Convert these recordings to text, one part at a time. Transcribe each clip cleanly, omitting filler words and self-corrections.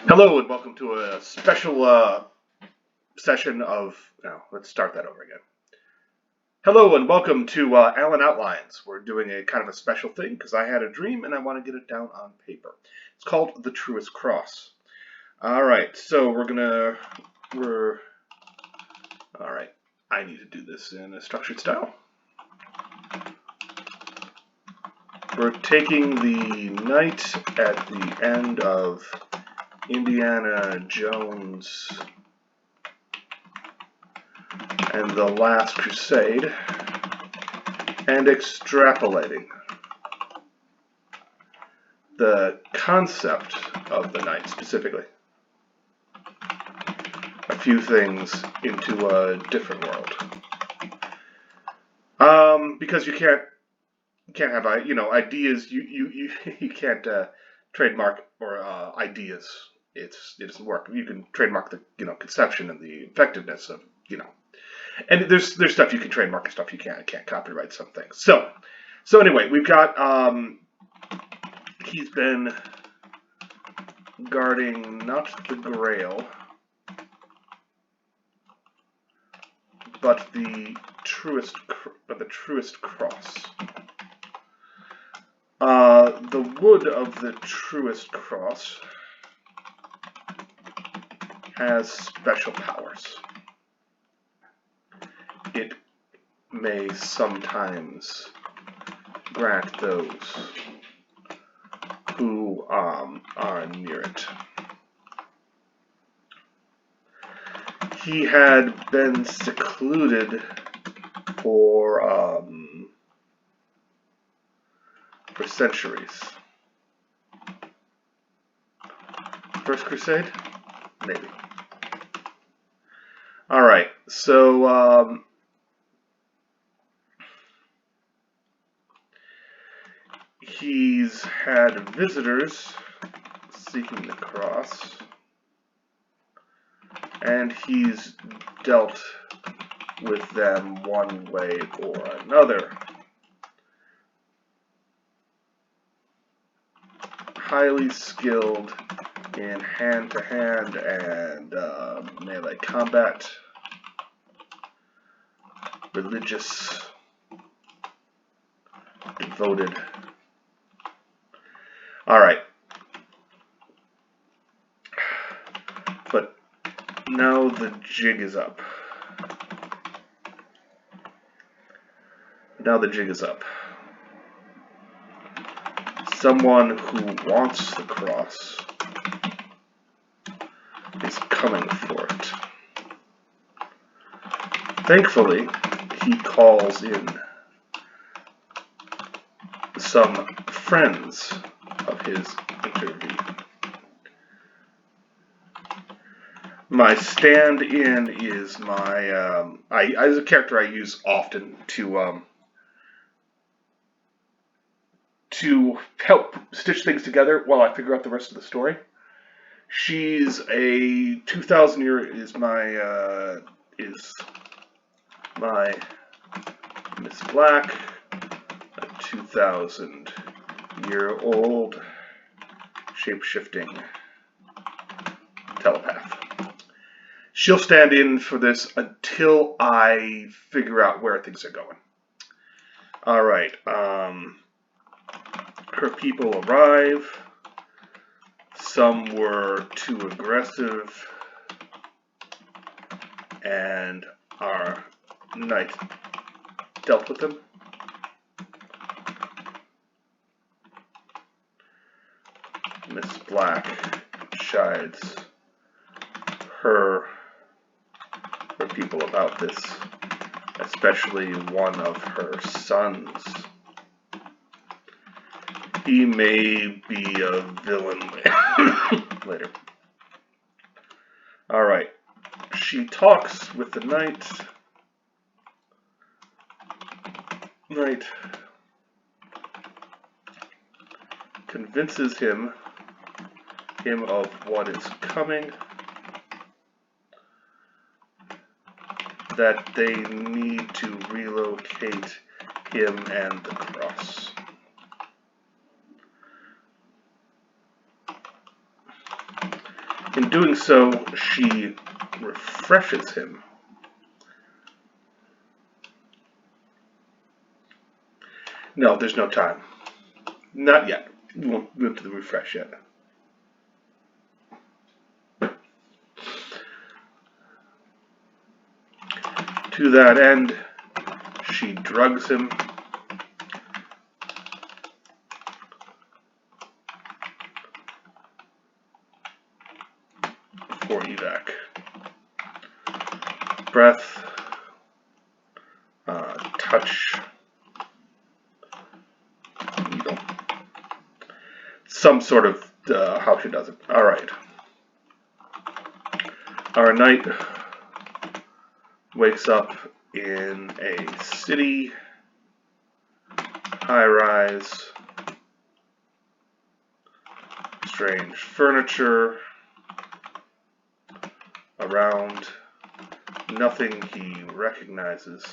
Hello and welcome to a special session of. Now, let's start that over again. Hello and welcome to Allen Outlines. We're doing a kind of a special thing because I had a dream and I want to get it down on paper. It's called the Truest Cross. Alright, so alright, I need to do this in a structured style. We're taking the night at the end of Indiana Jones and the Last Crusade and extrapolating the concept of the night specifically. A few things into a different world. Because you can't have ideas. You can't trademark or ideas. It doesn't work. You can trademark the conception and the effectiveness of and there's stuff you can trademark and stuff you can't. I can't copyright some things. So anyway, we've got he's been guarding not the Grail, but the Truest Cross. The wood of the Truest Cross has special powers. It may sometimes grant those who are near it. He had been secluded for centuries. First Crusade? Maybe. Alright, so he's had visitors seeking the cross, and he's dealt with them one way or another. Highly skilled in hand-to-hand and melee combat, religious, devoted. Alright. But now the jig is up. Someone who wants the cross is coming for it. Thankfully, he calls in some friends of his interview. My stand-in is my as a character I use often to help stitch things together while I figure out the rest of the story. She's a 2,000-year is my Miss Black, a 2,000-year-old shape-shifting telepath. She'll stand in for this until I figure out where things are going. Alright, her people arrive. Some were too aggressive, and our knight dealt with them. Miss Black chides her people about this, especially one of her sons. He may be a villain later. Alright. She talks with the knight. Knight convinces him of what is coming, that they need to relocate him and the cross. In doing so, she refreshes him. No, there's no time. Not yet. We won't move to the refresh yet. To that end, she drugs him. For evac. Breath, touch, needle. Some sort of how she does it. Alright. Our knight wakes up in a city, high-rise, strange furniture around, nothing he recognizes.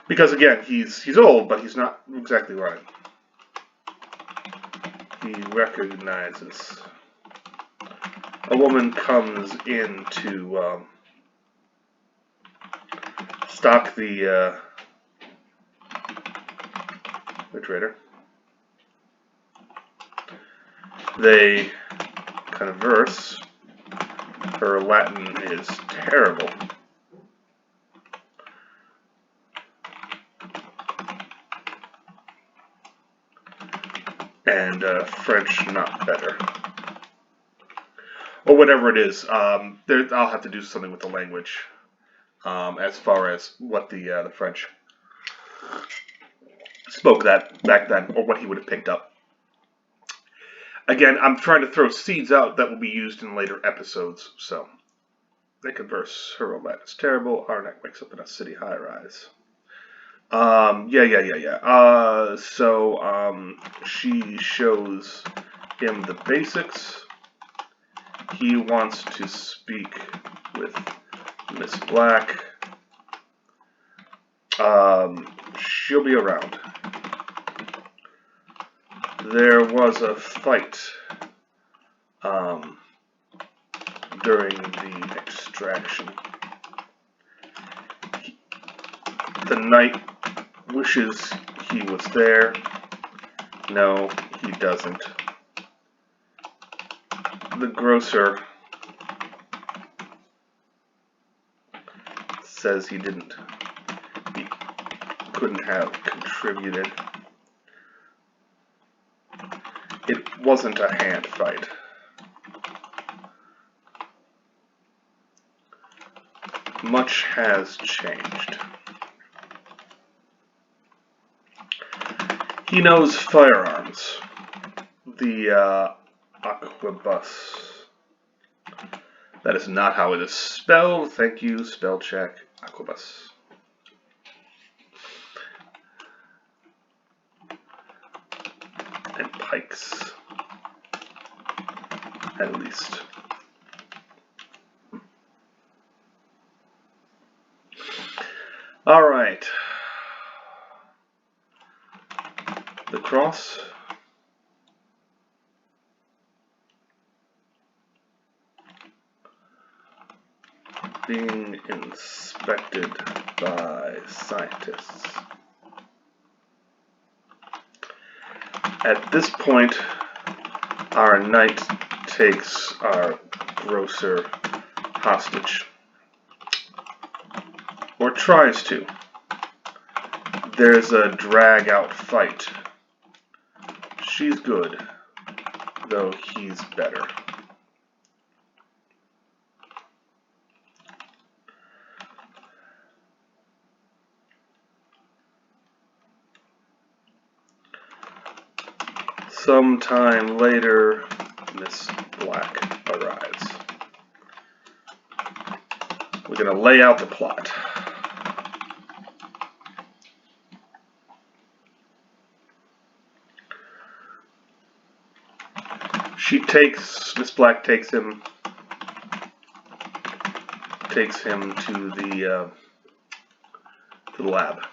Because again, he's old, but he's not exactly right. He recognizes. A woman comes in to stock the refrigerator. They converse. Her Latin is terrible. And French not better. Or whatever it is. I'll have to do something with the language as far as what the French spoke that back then, or what he would have picked up. Again, I'm trying to throw seeds out that will be used in later episodes. So they converse. Her Latin is terrible. Arnak wakes up in a city high-rise. So she shows him the basics. He wants to speak with Miss Black. She'll be around. There was a fight during the extraction. The knight wishes he was there. No, he doesn't. The grocer says he didn't. He couldn't have contributed. It wasn't a hand fight. Much has changed. He knows firearms. The Aquabus. That is not how it is spelled. Thank you, spell check. Aquabus. And pikes. At least. Alright. The cross. Being inspected by scientists. At this point, our knight takes our grocer hostage. Or tries to. There's a drag-out fight. She's good, though he's better. Sometime later, Miss Black arrives. We're going to lay out the plot. Miss Black takes him to the lab.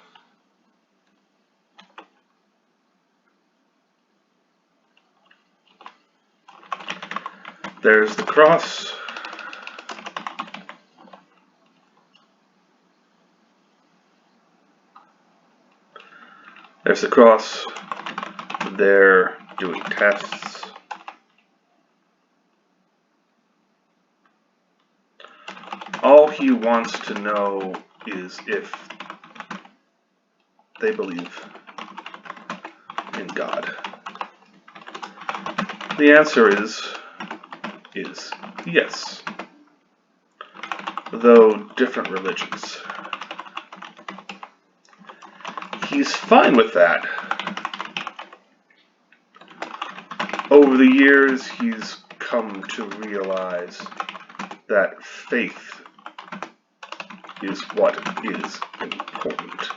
There's the cross. There's the cross. They're doing tests. All he wants to know is if they believe in God. The answer is yes, though different religions. He's fine with that. Over the years, he's come to realize that faith is what is important.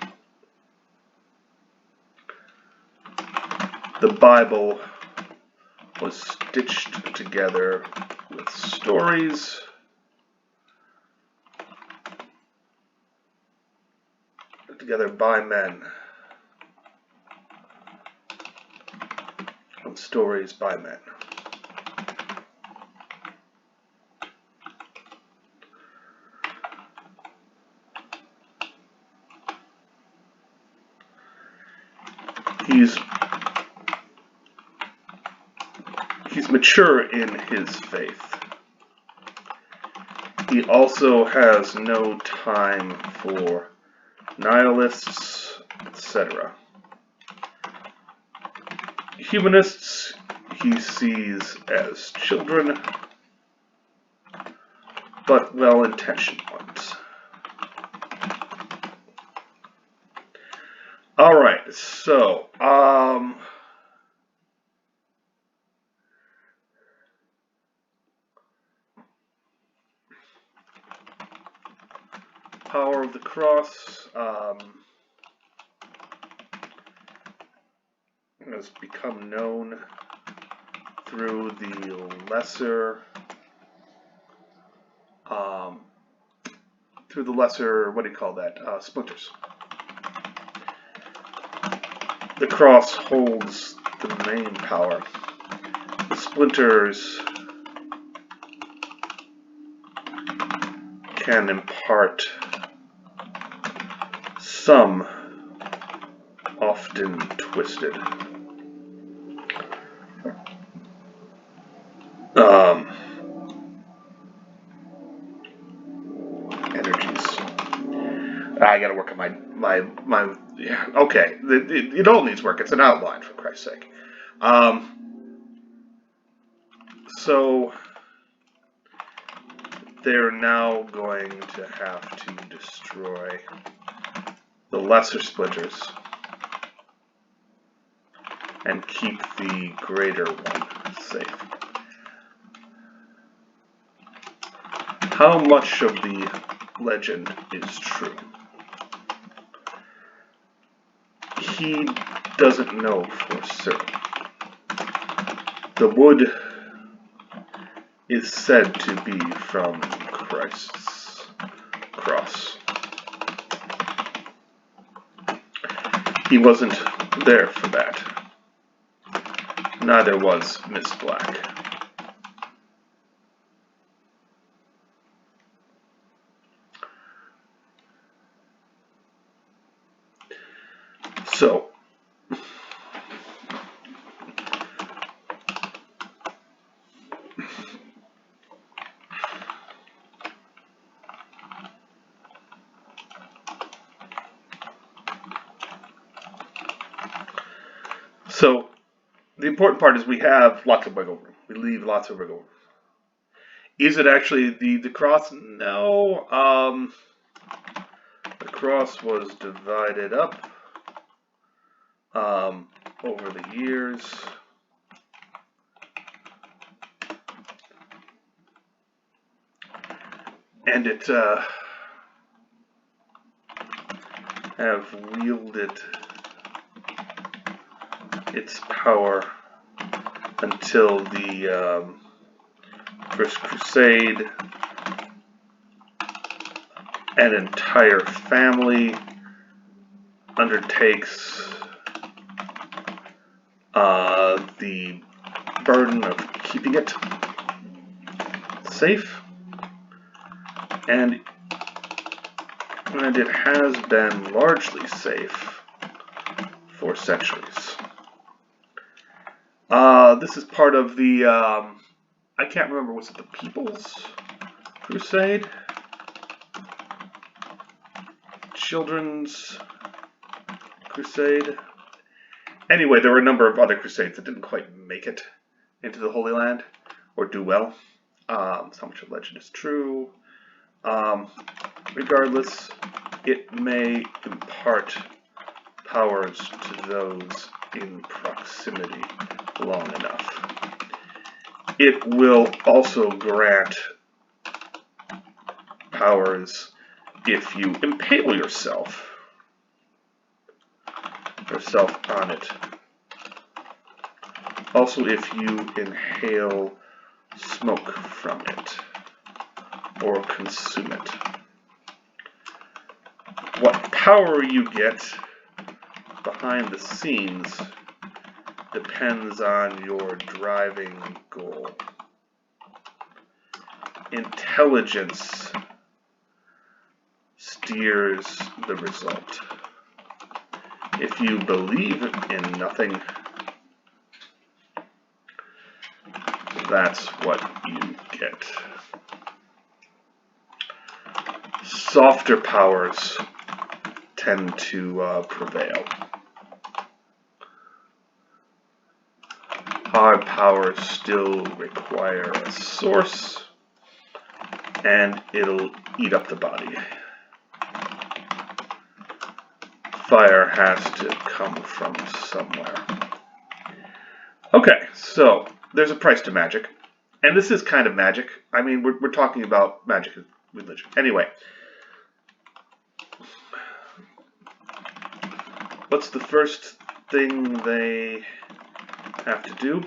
The Bible was stitched together with stories together by men. And stories by men. He's mature in his faith. He also has no time for nihilists, etc. Humanists he sees as children, but well-intentioned ones. Alright, so, power of the cross has become known through the lesser, what do you call that? Splinters. The cross holds the main power. The splinters can impart some, often twisted, energies. I gotta work on my yeah, okay. It all needs work. It's an outline, for Christ's sake. So they're now going to have to destroy the lesser splinters and keep the greater one safe. How much of the legend is true? He doesn't know for certain. The wood is said to be from Christ's cross. He wasn't there for that. Neither was Miss Black. So the important part is we have lots of wiggle room. We leave lots of wiggle room. Is it actually the cross? No. The cross was divided up over the years. And it have wielded its power until the First Crusade. An entire family undertakes the burden of keeping it. safe, and it has been largely safe for centuries. This is part of the, I can't remember, was it the People's Crusade? Children's Crusade? Anyway, there were a number of other crusades that didn't quite make it into the Holy Land, or do well. So much of legend is true. Regardless, it may impart powers to those in proximity long enough. It will also grant powers if you impale yourself on it. Also, if you inhale smoke from it or consume it. What power you get behind the scenes depends on your driving goal. Intelligence steers the result. If you believe in nothing, that's what you get. Softer powers tend to prevail. Hard powers still require a source, and it'll eat up the body. Fire has to come from somewhere. Okay, so there's a price to magic, and this is kind of magic. I mean, we're talking about magic and religion. Anyway, what's the first thing they have to do?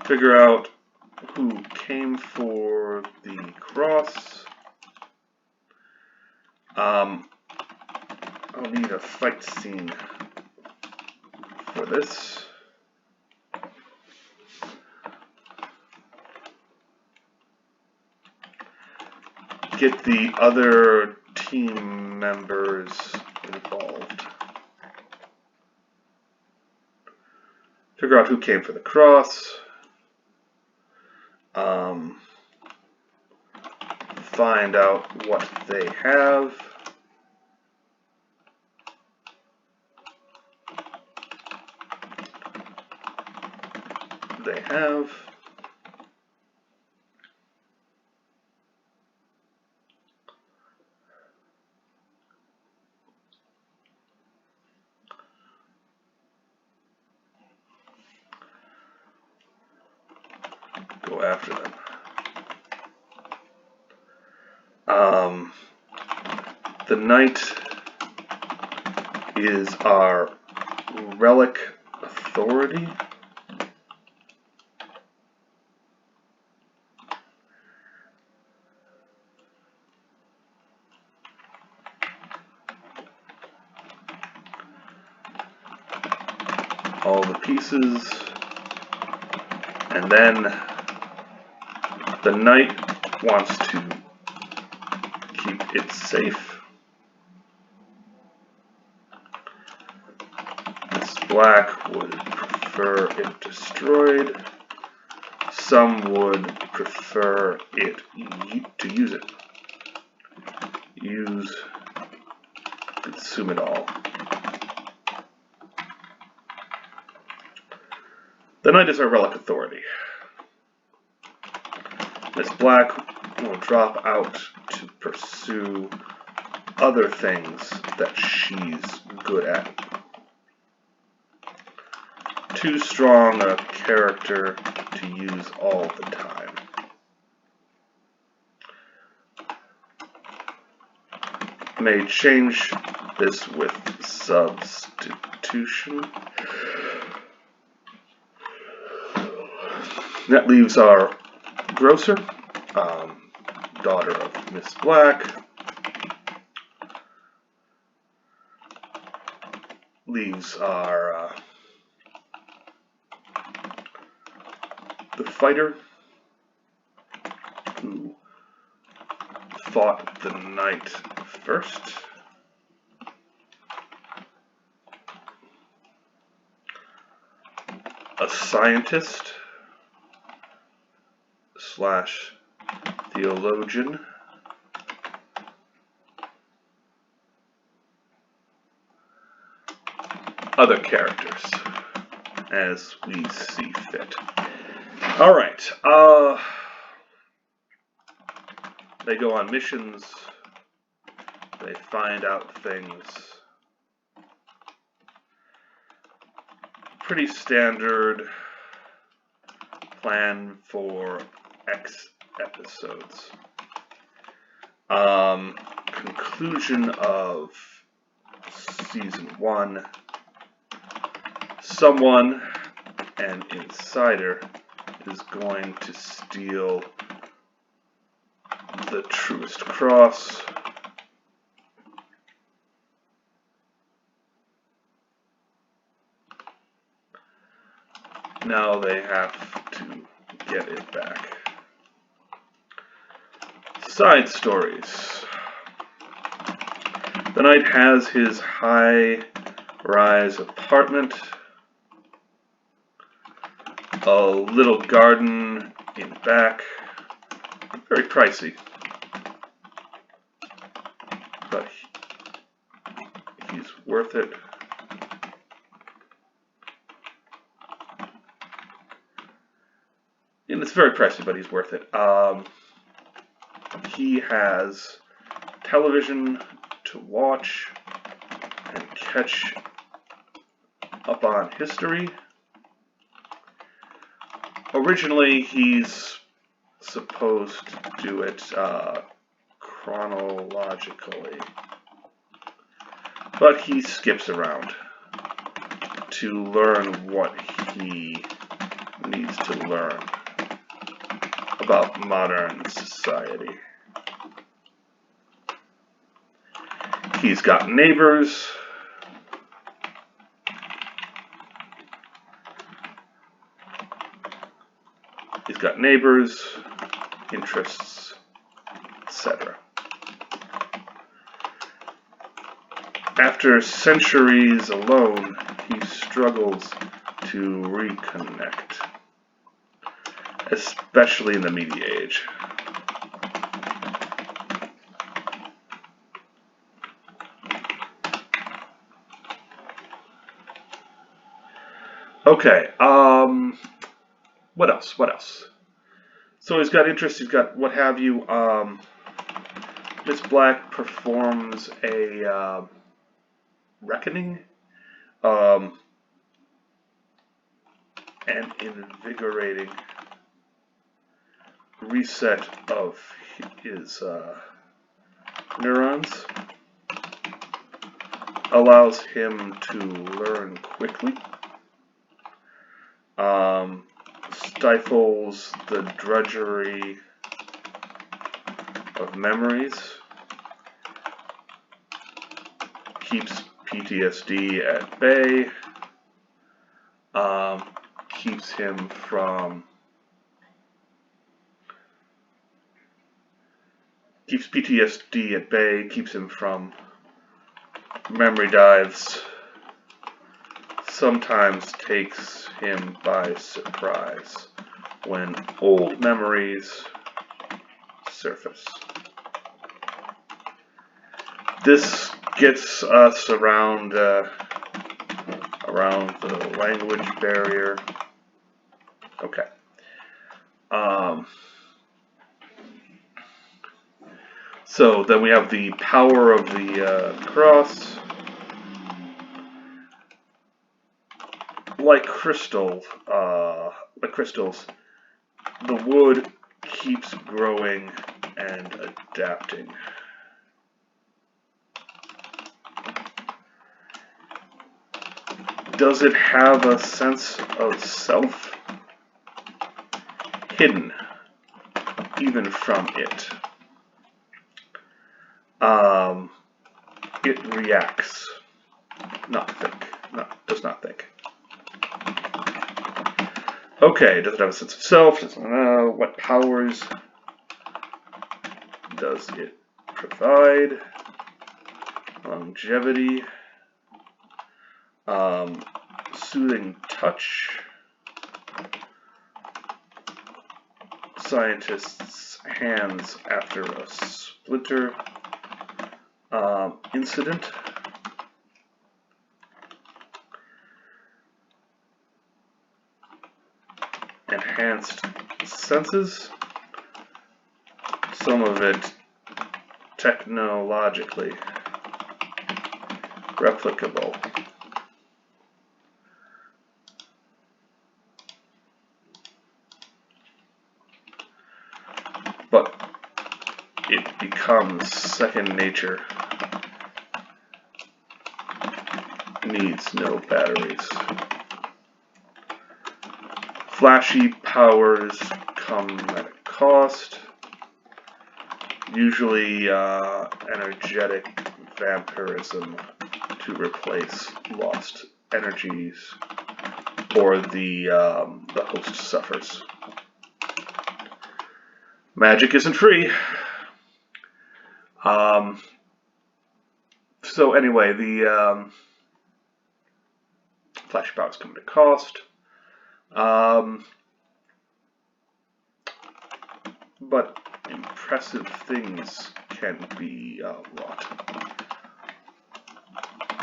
Figure out who came for the cross. I'll need a fight scene for this. Get the other team members involved. Figure out who came for the cross. Find out what they have. Go after them. The knight is our relic authority. All the pieces, and then the knight wants to keep it safe. This black would prefer it destroyed. Some would prefer it to use it. Use, consume it all. The knight is our relic authority. Miss Black will drop out to pursue other things that she's good at. Too strong a character to use all the time. May change this with substitution. That leaves our grocer, daughter of Miss Black. Leaves our the fighter who fought the knight first. A scientist slash theologian. Other characters as we see fit. All right. They go on missions. They find out things. Pretty standard plan for X episodes. Conclusion of season 1. Someone, an insider, is going to steal the Truest cross. Now they have to get it back. Side stories. The knight has his high-rise apartment, a little garden in back, very pricey, but he's worth it. And it's very pricey, but he's worth it. He has television to watch and catch up on history. Originally, he's supposed to do it chronologically, but he skips around to learn what he needs to learn about modern society. He's got neighbors. He's got neighbors, interests, etc. After centuries alone, he struggles to reconnect, especially in the media age. Okay, what else? So he's got interest, he's got what have you. Miss Black performs a reckoning, an invigorating reset of his neurons, allows him to learn quickly, stifles the drudgery of memories, keeps PTSD at bay, keeps him from keeps PTSD at bay, keeps him from memory dives, sometimes takes him by surprise when old memories surface. This gets us around the language barrier. Okay. So then we have the power of the cross. Like crystals, the wood keeps growing and adapting. Does it have a sense of self? Hidden, even from it. It reacts, does not think. Okay, does it have a sense of self? Doesn't know. What powers does it provide? Longevity. Soothing touch. Scientist's hands after a splinter. Incident. Enhanced senses. Some of it technologically replicable. But it becomes second nature. Needs no batteries. Flashy powers come at a cost. Usually energetic vampirism to replace lost energies, or the host suffers. Magic isn't free. So anyway, the flash powers come at a cost. But impressive things can be wrought.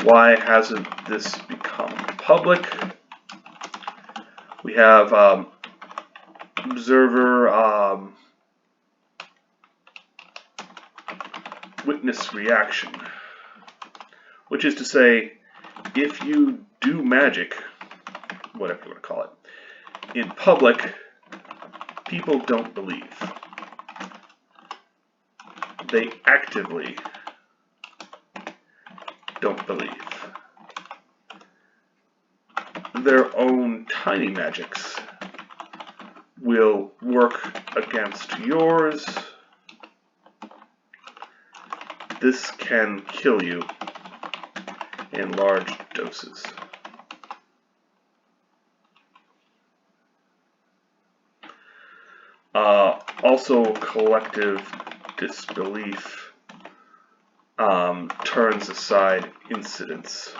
Why hasn't this become public? We have observer witness reaction, which is to say, if you do magic, whatever you want to call it, in public, people don't believe. They actively don't believe. Their own tiny magics will work against yours. This can kill you in large doses. Also, collective disbelief turns aside incidents.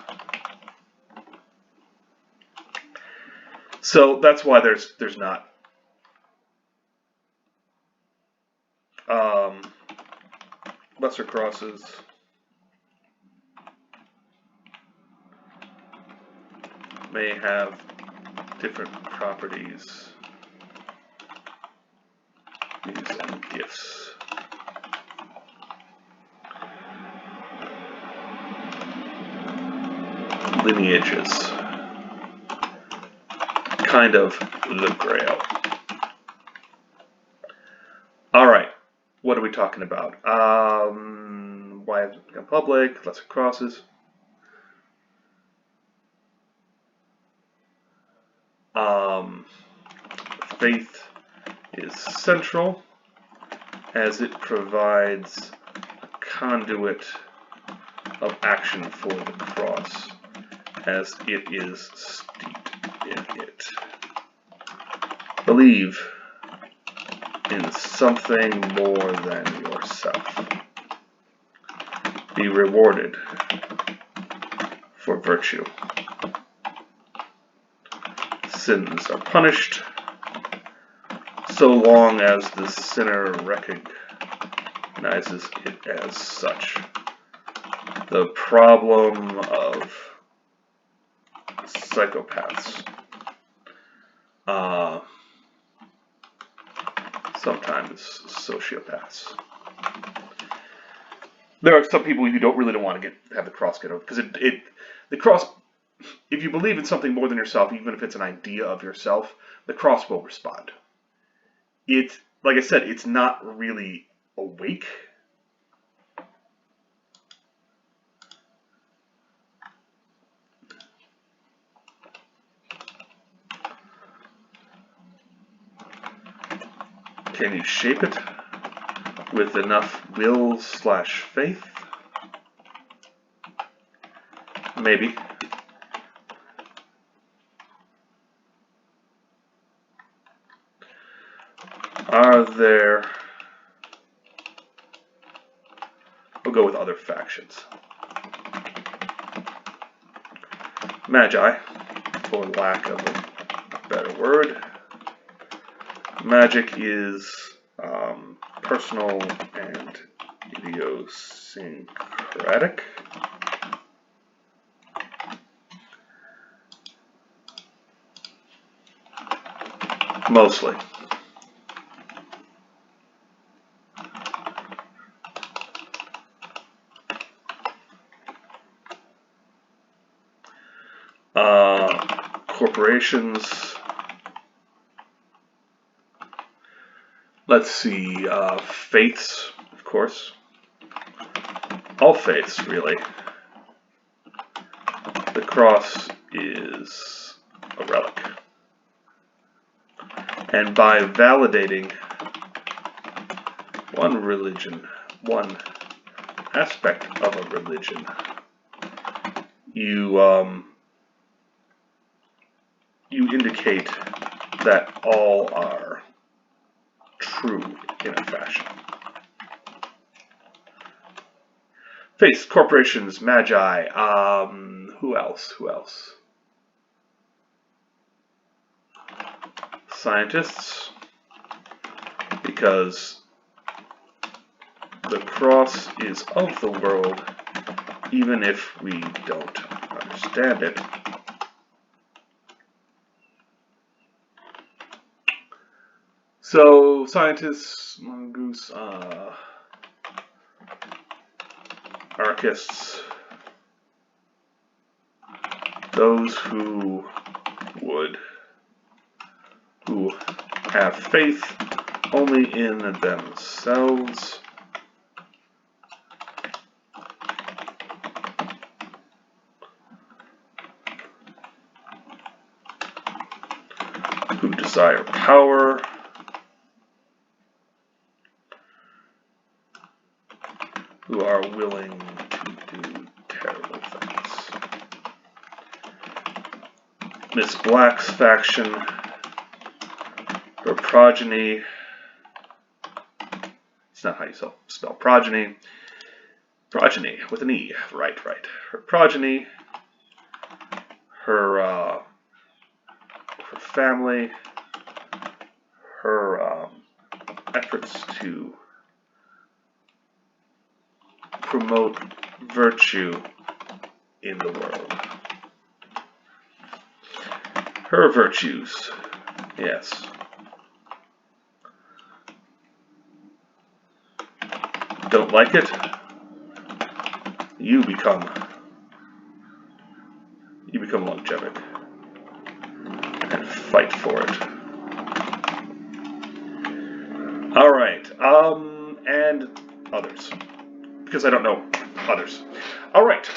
So that's why there's not lesser crosses. May have different properties. These and gifts. Lineages. Kind of the Grail. Alright, what are we talking about? Why has it become public? Lesser crosses. Faith is central, as it provides a conduit of action for the cross, as it is steeped in it. Believe in something more than yourself. Be rewarded for virtue. Sins are punished so long as the sinner recognizes it as such. The problem of psychopaths, sometimes sociopaths. There are some people who don't want to have the cross get over, because the cross, if you believe in something more than yourself, even if it's an idea of yourself, the cross will respond. It, like I said, it's not really awake. Can you shape it with enough will/faith? Maybe. are there? We'll go with other factions. Magi, for lack of a better word. Magic is personal and idiosyncratic. Mostly. Corporations. Let's see, faiths, of course. All faiths, really. The cross is a relic. And by validating one religion, one aspect of a religion, you indicate that all are true in a fashion. Faiths, corporations, magi, who else? Scientists, because the cross is of the world, even if we don't understand it. So, scientists, mongoose, anarchists, those who have faith only in themselves, who desire power, who are willing to do terrible things. Miss Black's faction, her progeny, it's not how you spell progeny, progeny with an E, right, her progeny, her family, her efforts to promote virtue in the world. Her virtues, yes. Don't like it? You become longevous and fight for it. All right, and others, because I don't know others. All right,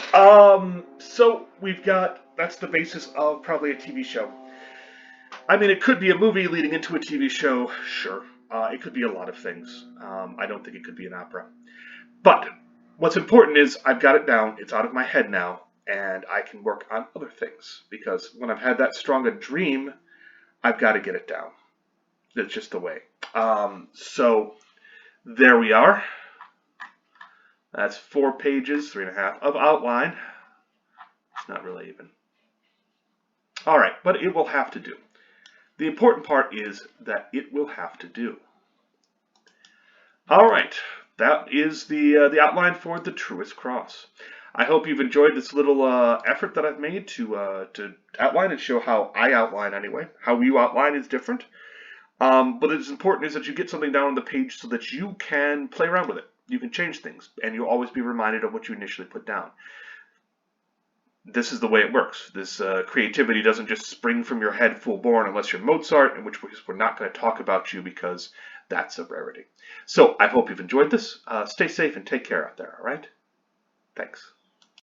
so we've got, that's the basis of probably a TV show. I mean, it could be a movie leading into a TV show, sure. It could be a lot of things. I don't think it could be an opera. But what's important is I've got it down, it's out of my head now, and I can work on other things. Because when I've had that strong a dream, I've got to get it down. That's just the way. So there we are. That's 4 pages, 3.5 of outline. It's not really even. All right, but it will have to do. The important part is that it will have to do. All right, that is the outline for the Truest Cross. I hope you've enjoyed this little effort that I've made to outline and show how I outline anyway. How you outline is different. But it is important is that you get something down on the page so that you can play around with it. You can change things, and you'll always be reminded of what you initially put down. This is the way it works. This creativity doesn't just spring from your head full born unless you're Mozart, in which case we're not going to talk about you because that's a rarity. So I hope you've enjoyed this. Stay safe and take care out there, all right? Thanks.